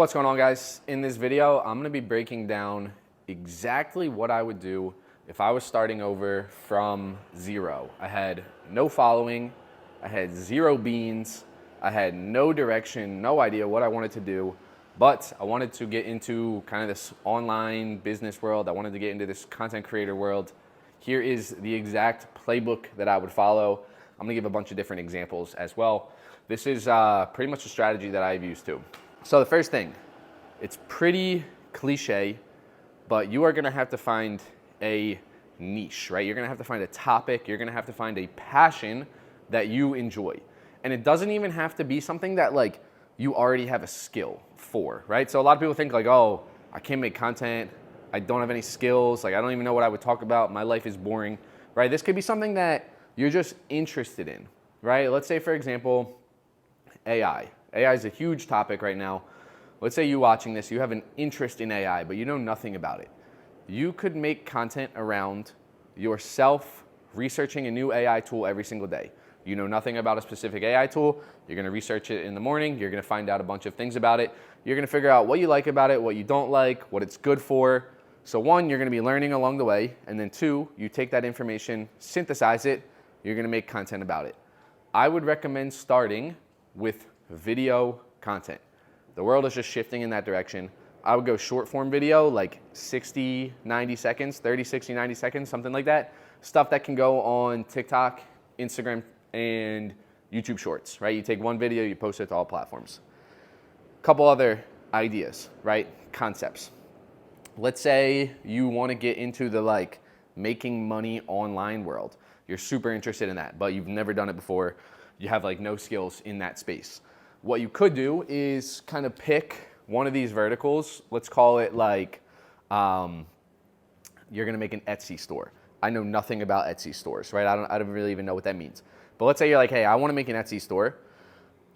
What's going on, guys? In this video, I'm gonna be breaking down exactly what I would do if I was starting over from zero. I had no following, I had zero beans, I had no direction, no idea what I wanted to do, but I wanted to get into kind of this online business world. I wanted to get into this content creator world. Here is the exact playbook that I would follow. I'm gonna give a bunch of different examples as well. This is pretty much a strategy that I've used too. So the first thing, it's pretty cliche, but you are gonna have to find a niche, right? You're gonna have to find a topic, you're gonna have to find a passion that you enjoy. And it doesn't even have to be something that like you already have a skill for, right? So a lot of people think like, oh, I can't make content, I don't have any skills, like I don't even know what I would talk about, my life is boring, right? This could be something that you're just interested in, right? Let's say, for example, AI. AI is a huge topic right now. Let's say you watching this, you have an interest in AI, but you know nothing about it. You could make content around yourself researching a new AI tool every single day. You know nothing about a specific AI tool, you're gonna research it in the morning, you're gonna find out a bunch of things about it, you're gonna figure out what you like about it, what you don't like, what it's good for. So one, you're gonna be learning along the way, and then two, you take that information, synthesize it, you're gonna make content about it. I would recommend starting with video content. The world is just shifting in that direction. I would go short form video, like 60, 90 seconds, 30, 60, 90 seconds, something like that. Stuff that can go on TikTok, Instagram, and YouTube Shorts, right? You take one video, you post it to all platforms. Couple other ideas, right? Concepts. Let's say you want to get into the like making money online world. You're super interested in that, but you've never done it before. You have like no skills in that space. What you could do is kind of pick one of these verticals. Let's call it like, you're gonna make an Etsy store. I know nothing about Etsy stores, right? I don't really even know what that means. But let's say you're like, hey, I wanna make an Etsy store.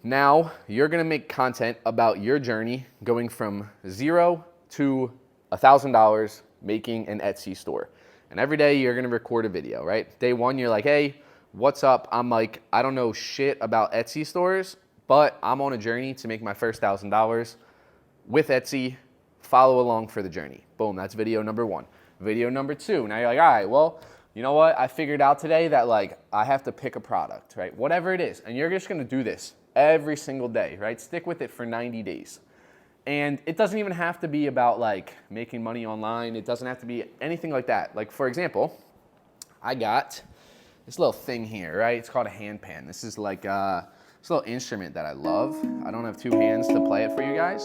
Now you're gonna make content about your journey going from zero to $1,000 making an Etsy store. And every day you're gonna record a video, right? Day one, you're like, hey, what's up? I'm like, I don't know shit about Etsy stores, but I'm on a journey to make my first $1,000 with Etsy. Follow along for the journey. Boom, that's video number one. Video number two, now you're like, all right, well, you know what? I figured out today that like I have to pick a product, right? Whatever it is, and you're just gonna do this every single day, right? Stick with it for 90 days. And it doesn't even have to be about like making money online. It doesn't have to be anything like that. Like for example, I got this little thing here, right? It's called a handpan. This is like this little instrument that I love. I don't have two hands to play it for you guys.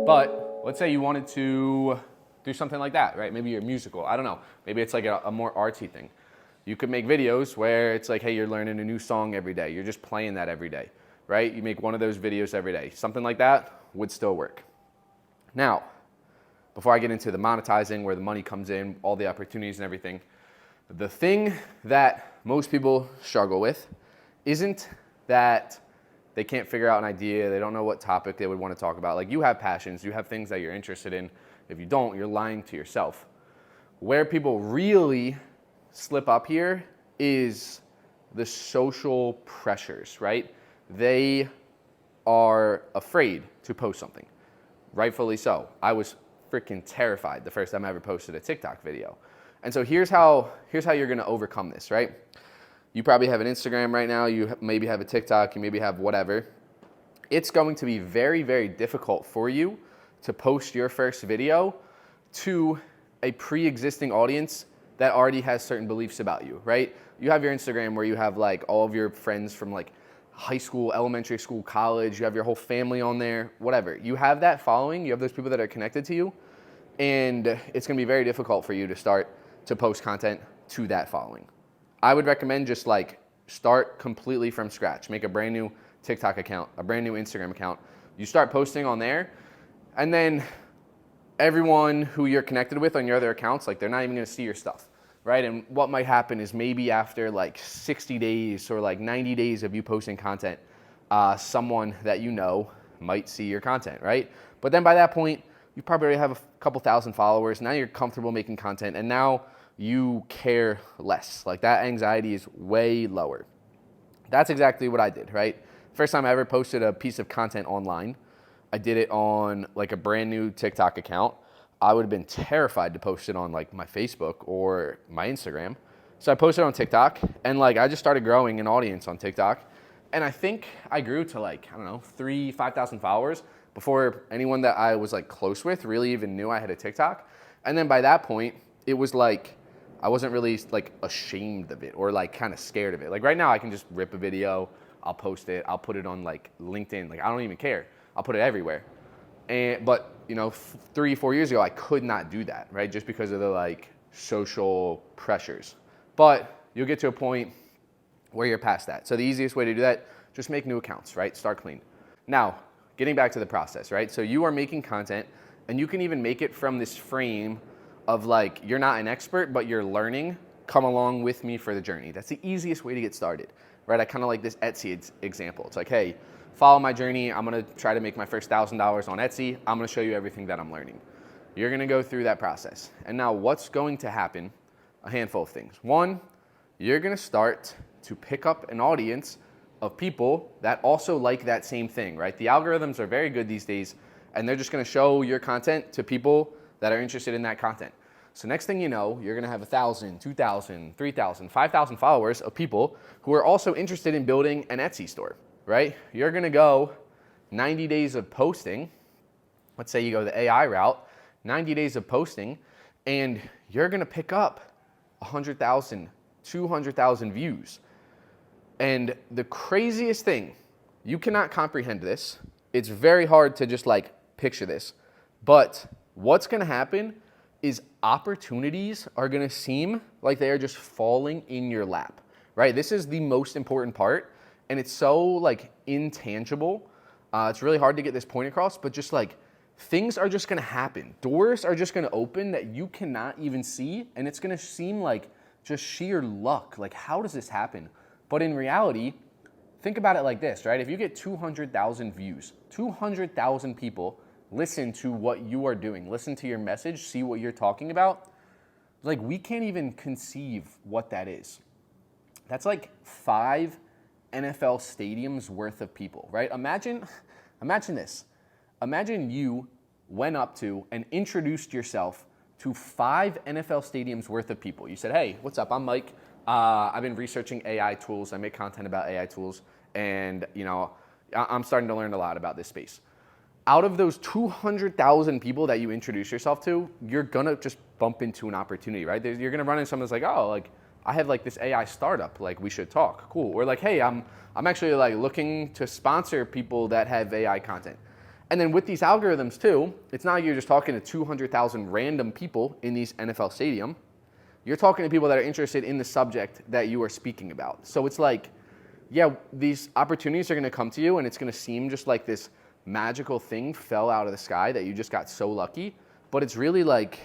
But let's say you wanted to do something like that, right? Maybe you're musical, I don't know. Maybe it's like a more artsy thing. You could make videos where it's like, hey, you're learning a new song every day. You're just playing that every day, right? You make one of those videos every day. Something like that would still work. Now, before I get into the monetizing, where the money comes in, all the opportunities and everything, the thing that most people struggle with isn't that they can't figure out an idea, they don't know what topic they would want to talk about. Like you have passions, you have things that you're interested in. If you don't, you're lying to yourself. Where people really slip up here is the social pressures, right? They are afraid to post something, rightfully so. I was freaking terrified the first time I ever posted a TikTok video. And so here's how you're gonna overcome this, right? You probably have an Instagram right now, you maybe have a TikTok, you maybe have whatever. It's going to be very, very difficult for you to post your first video to a pre-existing audience that already has certain beliefs about you, right? You have your Instagram where you have like all of your friends from like high school, elementary school, college, you have your whole family on there, whatever. You have that following, you have those people that are connected to you, and it's gonna be very difficult for you to start to post content to that following. I would recommend just like start completely from scratch. Make a brand new TikTok account, a brand new Instagram account. You start posting on there, and then everyone who you're connected with on your other accounts, like they're not even gonna see your stuff, right? And what might happen is maybe after like 60 days or like 90 days of you posting content, someone that you know might see your content, right? But then by that point, you probably already have a couple thousand followers. Now you're comfortable making content, and now you care less. Like that anxiety is way lower. That's exactly what I did, right? First time I ever posted a piece of content online, I did it on like a brand new TikTok account. I would have been terrified to post it on like my Facebook or my Instagram. So I posted on TikTok, and like I just started growing an audience on TikTok. And I think I grew to like, I don't know, 5,000 followers before anyone that I was like close with really even knew I had a TikTok. And then by that point, it was like, I wasn't really like ashamed of it or like kind of scared of it. Like right now I can just rip a video, I'll post it, I'll put it on like LinkedIn. Like I don't even care. I'll put it everywhere. But you know, 3-4 years ago, I could not do that, right? Just because of the like social pressures. But you'll get to a point where you're past that. So the easiest way to do that, just make new accounts, right? Start clean. Now, getting back to the process, right? So you are making content, and you can even make it from this frame of like, you're not an expert, but you're learning. Come along with me for the journey. That's the easiest way to get started, right? I kind of like this Etsy example. It's like, hey, follow my journey. I'm gonna try to make my first $1,000 on Etsy. I'm gonna show you everything that I'm learning. You're gonna go through that process. And now what's going to happen? A handful of things. One, you're gonna start to pick up an audience of people that also like that same thing, right? The algorithms are very good these days, and they're just gonna show your content to people that are interested in that content. So next thing you know, you're gonna have 1,000, 2,000, 3,000, 5,000 followers of people who are also interested in building an Etsy store, right? You're gonna go 90 days of posting. Let's say you go the AI route, 90 days of posting, and you're gonna pick up 100,000, 200,000 views. And the craziest thing, you cannot comprehend this. It's very hard to just like picture this. But what's gonna happen is opportunities are gonna seem like they are just falling in your lap, right? This is the most important part, and it's so like intangible. It's really hard to get this point across, but just like things are just gonna happen. Doors are just gonna open that you cannot even see, and it's gonna seem like just sheer luck. Like, how does this happen? But in reality, think about it like this, right? If you get 200,000 views, 200,000 people listen to what you are doing, listen to your message, see what you're talking about, like we can't even conceive what that is. That's like 5 NFL stadiums worth of people, right? Imagine this. Imagine you went up to and introduced yourself to 5 NFL stadiums worth of people. You said, hey, what's up? I'm Mike. I've been researching AI tools. I make content about AI tools, and you know, I'm starting to learn a lot about this space. Out of those 200,000 people that you introduce yourself to, you're gonna just bump into an opportunity, right? You're gonna run into someone that's like, oh, like I have like this AI startup, like we should talk, cool. Or like, hey, I'm actually like looking to sponsor people that have AI content. And then with these algorithms too, it's not like you're just talking to 200,000 random people in these NFL stadium. You're talking to people that are interested in the subject that you are speaking about. So it's like, yeah, these opportunities are gonna come to you, and it's gonna seem just like this magical thing fell out of the sky that you just got so lucky, but it's really like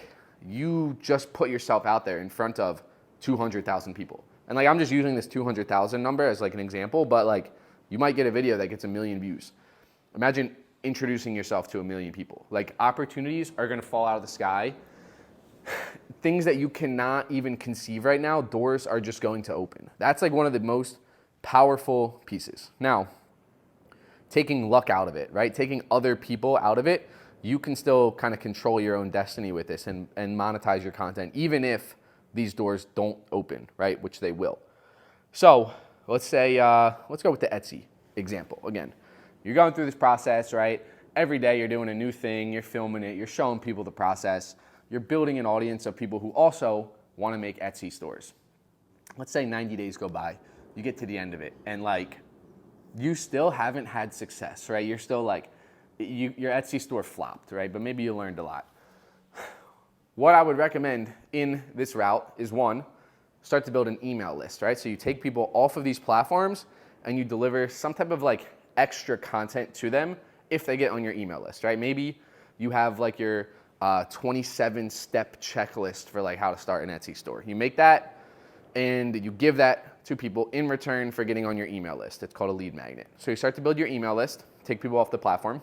you just put yourself out there in front of 200,000 people. And like I'm just using this 200,000 number as like an example, but like you might get a video that gets 1 million views. Imagine introducing yourself to 1 million people. Like opportunities are gonna fall out of the sky. Things that you cannot even conceive right now, doors are just going to open. That's like one of the most powerful pieces. Now, taking luck out of it, right? Taking other people out of it, you can still kind of control your own destiny with this and monetize your content, even if these doors don't open, right? Which they will. So let's say, let's go with the Etsy example. Again, you're going through this process, right? Every day you're doing a new thing, you're filming it, you're showing people the process, you're building an audience of people who also want to make Etsy stores. Let's say 90 days go by, you get to the end of it, and like, you still haven't had success, right? You're still like, your Etsy store flopped, right? But maybe you learned a lot. What I would recommend in this route is one, start to build an email list, right? So you take people off of these platforms and you deliver some type of like extra content to them if they get on your email list, right? Maybe you have like your 27-step checklist for like how to start an Etsy store. You make that and you give that to people in return for getting on your email list. It's called a lead magnet. So you start to build your email list, take people off the platform,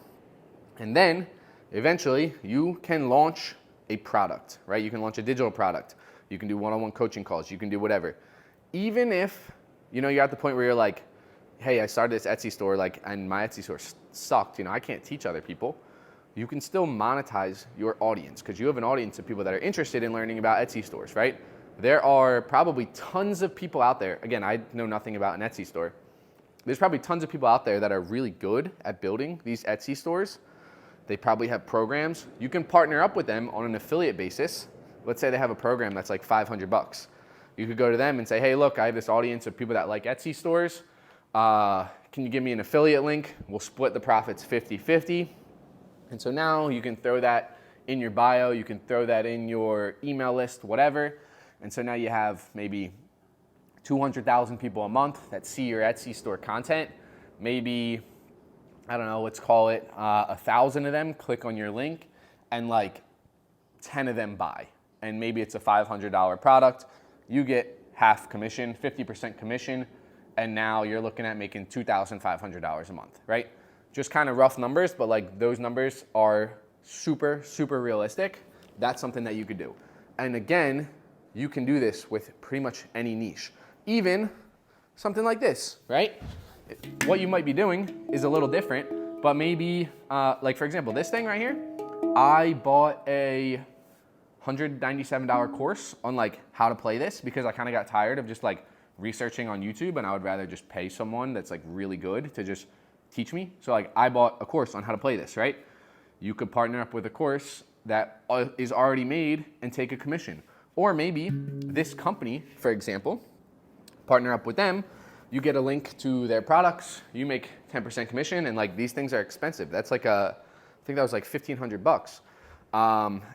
and then eventually you can launch a product, right? You can launch a digital product. You can do one-on-one coaching calls. You can do whatever. Even if, you know, you're at the point where you're like, hey, I started this Etsy store, like, and my Etsy store sucked. I can't teach other people. You can still monetize your audience because you have an audience of people that are interested in learning about Etsy stores, right? There are probably tons of people out there. Again, I know nothing about an Etsy store. There's probably tons of people out there that are really good at building these Etsy stores. They probably have programs. You can partner up with them on an affiliate basis. Let's say they have a program that's like $500. You could go to them and say, hey, look, I have this audience of people that like Etsy stores. Can you give me an affiliate link? We'll split the profits 50-50. And so now you can throw that in your bio. You can throw that in your email list, whatever. And so now you have maybe 200,000 people a month that see your Etsy store content. Maybe, I don't know, let's call it 1,000 of them click on your link and like 10 of them buy. And maybe it's a $500 product. You get half commission, 50% commission, and now you're looking at making $2,500 a month, right? Just kind of rough numbers, but like those numbers are super, super realistic. That's something that you could do. And again, you can do this with pretty much any niche. Even something like this, right? What you might be doing is a little different, but maybe, like for example, this thing right here, I bought a $197 course on like how to play this because I kind of got tired of just like researching on YouTube, and I would rather just pay someone that's like really good to just teach me. So like I bought a course on how to play this, right? You could partner up with a course that is already made and take a commission. Or maybe this company, for example, partner up with them, you get a link to their products, you make 10% commission, and like these things are expensive. That's like I think that was like $1,500.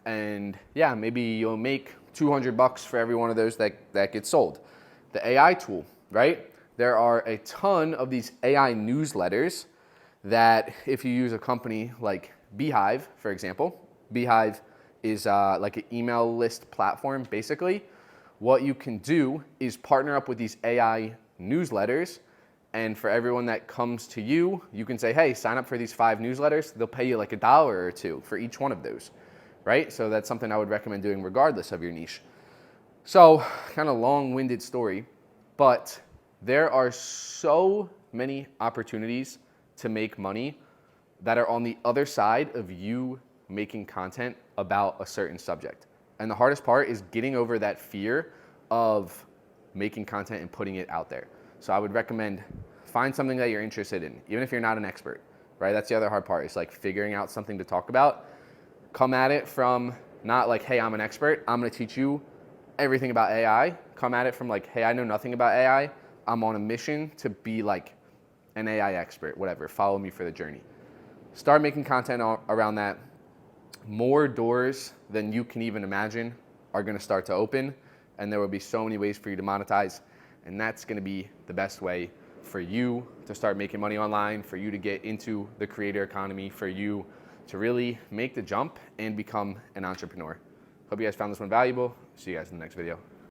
And yeah, maybe you'll make $200 for every one of those that gets sold. The AI tool, right? There are a ton of these AI newsletters that if you use a company like Beehive, for example, Beehive is like an email list platform, basically. What you can do is partner up with these AI newsletters, and for everyone that comes to you, you can say, hey, sign up for these 5 newsletters. They'll pay you like $1 or $2 for each one of those, right? So that's something I would recommend doing regardless of your niche. So kind of long-winded story, but there are so many opportunities to make money that are on the other side of you making content about a certain subject. And the hardest part is getting over that fear of making content and putting it out there. So I would recommend find something that you're interested in, even if you're not an expert, right? That's the other hard part, is like figuring out something to talk about. Come at it from not like, hey, I'm an expert, I'm gonna teach you everything about AI. Come at it from like, hey, I know nothing about AI. I'm on a mission to be like an AI expert, whatever. Follow me for the journey. Start making content around that. More doors than you can even imagine are gonna start to open, and there will be so many ways for you to monetize, and that's gonna be the best way for you to start making money online, for you to get into the creator economy, for you to really make the jump and become an entrepreneur. Hope you guys found this one valuable. See you guys in the next video.